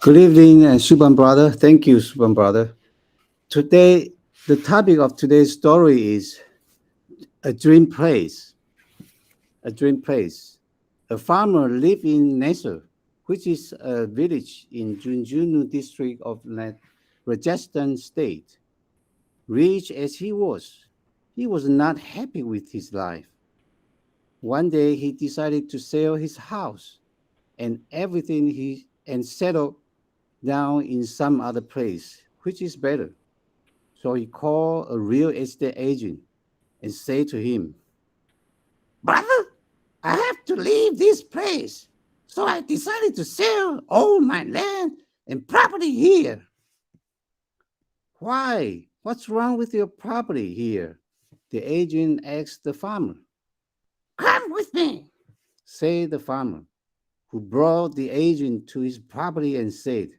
Good evening, Subhan brother. Thank you, Subhan brother. Today, the topic of today's story is a dream place. A dream place. A farmer lived in Nasser, which is a village in Junjunu district of Rajasthan state. Rich as he was not happy with his life. One day, he decided to sell his house and everything and settle down in some other place, which is better. So he called a real estate agent and said to him, "Brother, I have to leave this place. So I decided to sell all my land and property here." "Why? What's wrong with your property here?" the agent asked the farmer. "Come with me," said the farmer, who brought the agent to his property and said,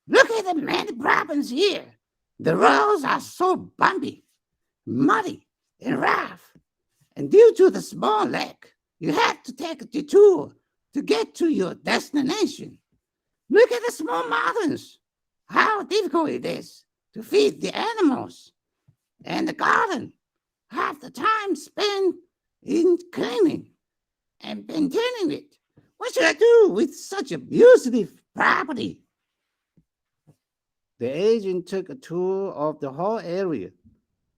"Look at the many problems here. The roads are so bumpy, muddy, and rough. And due to the small lake, you have to take a detour to get to your destination. Look at the small mountains, how difficult it is to feed the animals. And the garden, half the time spent in cleaning and maintaining it. What should I do with such a beautiful property?" The agent took a tour of the whole area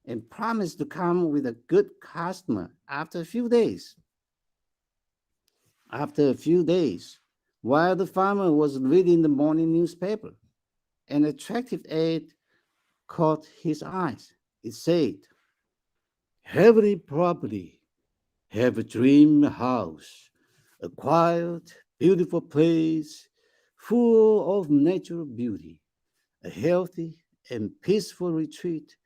and promised to come with a good customer after a few days. After a few days, while the farmer was reading the morning newspaper, an attractive ad caught his eyes. It said, "Heavenly property, have a dream house, a quiet, beautiful place full of natural beauty, a healthy and peaceful retreat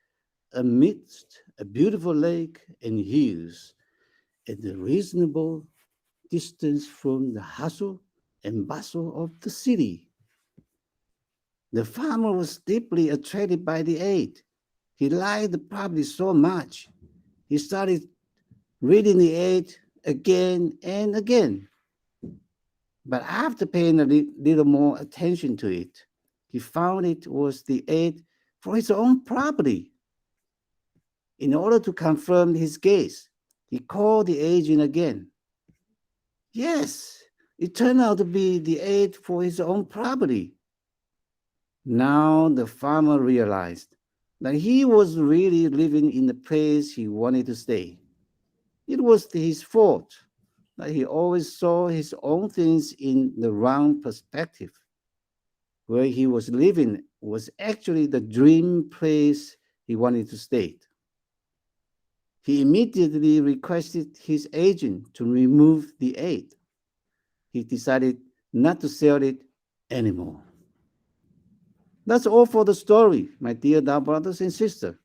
amidst a beautiful lake and hills, at a reasonable distance from the hustle and bustle of the city." The farmer was deeply attracted by the aid. He liked the property so much. He started reading the aid again and again. But after paying a little more attention to it, he found it was the aid for his own property. In order to confirm his gaze, he called the agent again. Yes, it turned out to be the aid for his own property. Now the farmer realized that he was really living in the place he wanted to stay. It was his fault that he always saw his own things in the wrong perspective. Where he was living was actually the dream place he wanted to stay. He immediately requested his agent to remove the aid. He decided not to sell it anymore. That's all for the story, my dear brothers and sisters.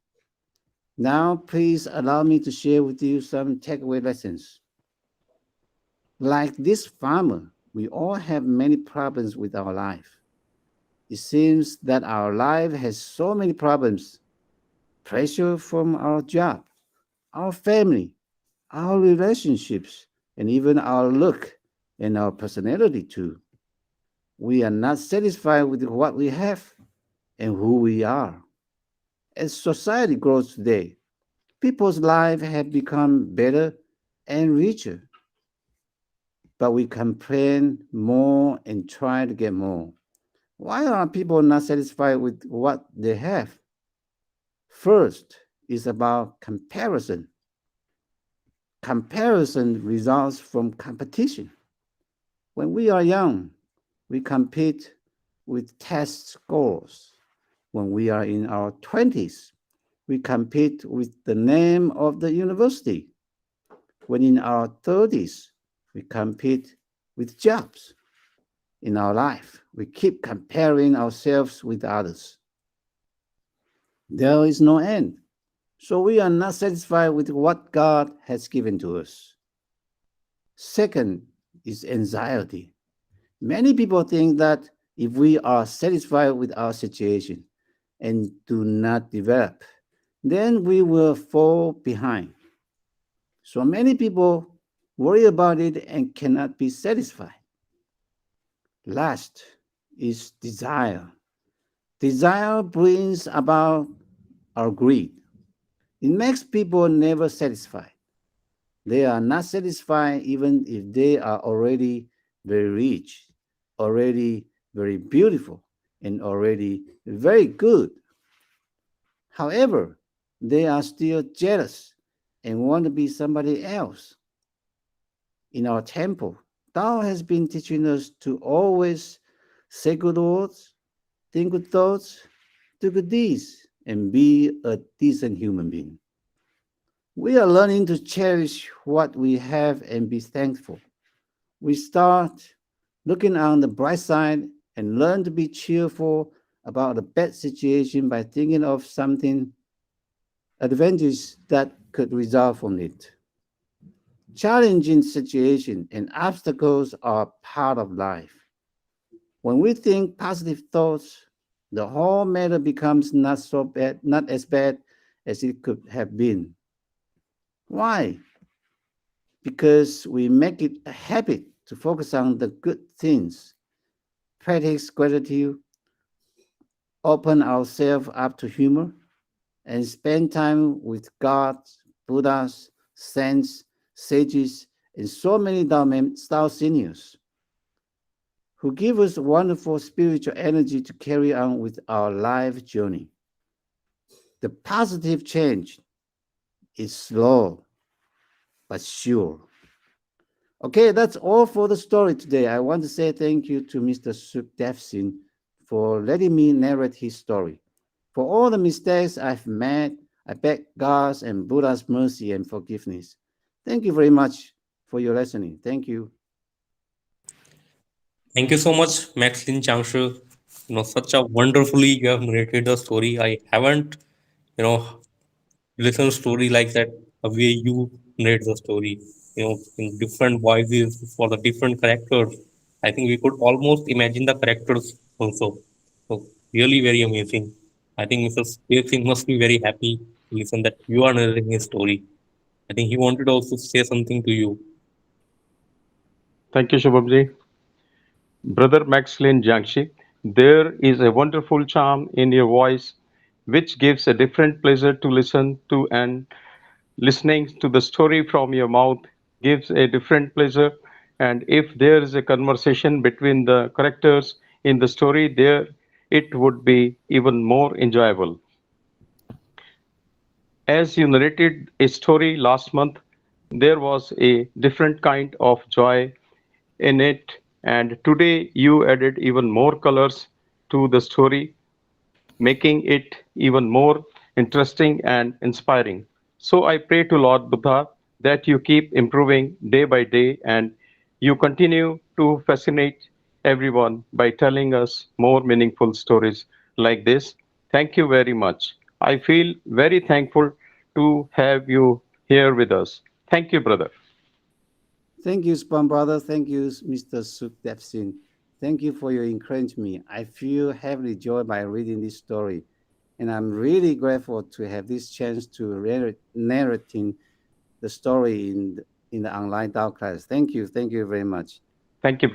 Now, please allow me to share with you some takeaway lessons. Like this farmer, we all have many problems with our life. It seems that our life has so many problems: pressure from our job, our family, our relationships, and even our look and our personality too. We are not satisfied with what we have and who we are. As society grows today, people's lives have become better and richer, but we complain more and try to get more. Why are people not satisfied with what they have? First is about comparison. Comparison results from competition. When we are young, we compete with test scores. When we are in our 20s, we compete with the name of the university. When in our 30s, we compete with jobs. In our life, we keep comparing ourselves with others. There is no end. So we are not satisfied with what God has given to us. Second is anxiety. Many people think that if we are satisfied with our situation and do not develop, then we will fall behind. So many people worry about it and cannot be satisfied. Last is desire. Desire brings about our greed. It makes people never satisfied. They are not satisfied even if they are already very rich, already very beautiful, and already very good. However, they are still jealous and want to be somebody else. In our temple, Tao has been teaching us to always say good words, think good thoughts, do good deeds, and be a decent human being. We are learning to cherish what we have and be thankful. We start looking on the bright side and learn to be cheerful about a bad situation by thinking of something advantage that could result from it. Challenging situations and obstacles are part of life. When we think positive thoughts, the whole matter becomes not so bad, not as bad as it could have been. Why? Because we make it a habit to focus on the good things, practice gratitude, open ourselves up to humor, and spend time with God, Buddhas, saints, sages, and so many Tao seniors who give us wonderful spiritual energy to carry on with our life journey. The positive change is slow but sure. Okay, that's all for the story today. I want to say thank you to Mr. Sukdev Singh for letting me narrate his story. For all the mistakes I've made, I beg God's and Buddha's mercy and forgiveness. Thank you very much for your listening. Thank you. Thank you so much, Maxine Changshu. Such a wonderfully you have narrated the story. I haven't, you know, listened story like that, the way you narrate the story, in different voices for the different characters. I think we could almost imagine the characters also. So really very amazing. I think Mr. Space Singh must be very happy to listen that you are narrating his story. I think he wanted also to say something to you. Thank you, Shubhamji. Brother Maxlin Jiangxi, there is a wonderful charm in your voice which gives a different pleasure to listen to, and listening to the story from your mouth gives a different pleasure. And if there is a conversation between the characters in the story, there it would be even more enjoyable. As you narrated a story last month, there was a different kind of joy in it, and today you added even more colors to the story, making it even more interesting and inspiring. So I pray to Lord Buddha that you keep improving day by day and you continue to fascinate everyone by telling us more meaningful stories like this. Thank you very much. I feel very thankful to have you here with us. Thank you, brother. Thank you, Spam Brother. Thank you, Mr. Sukdev Singh. Thank you for your encouragement. I feel heavily joy by reading this story, and I'm really grateful to have this chance to narrating the story in the online Tao class. Thank you very much. Thank you, brother.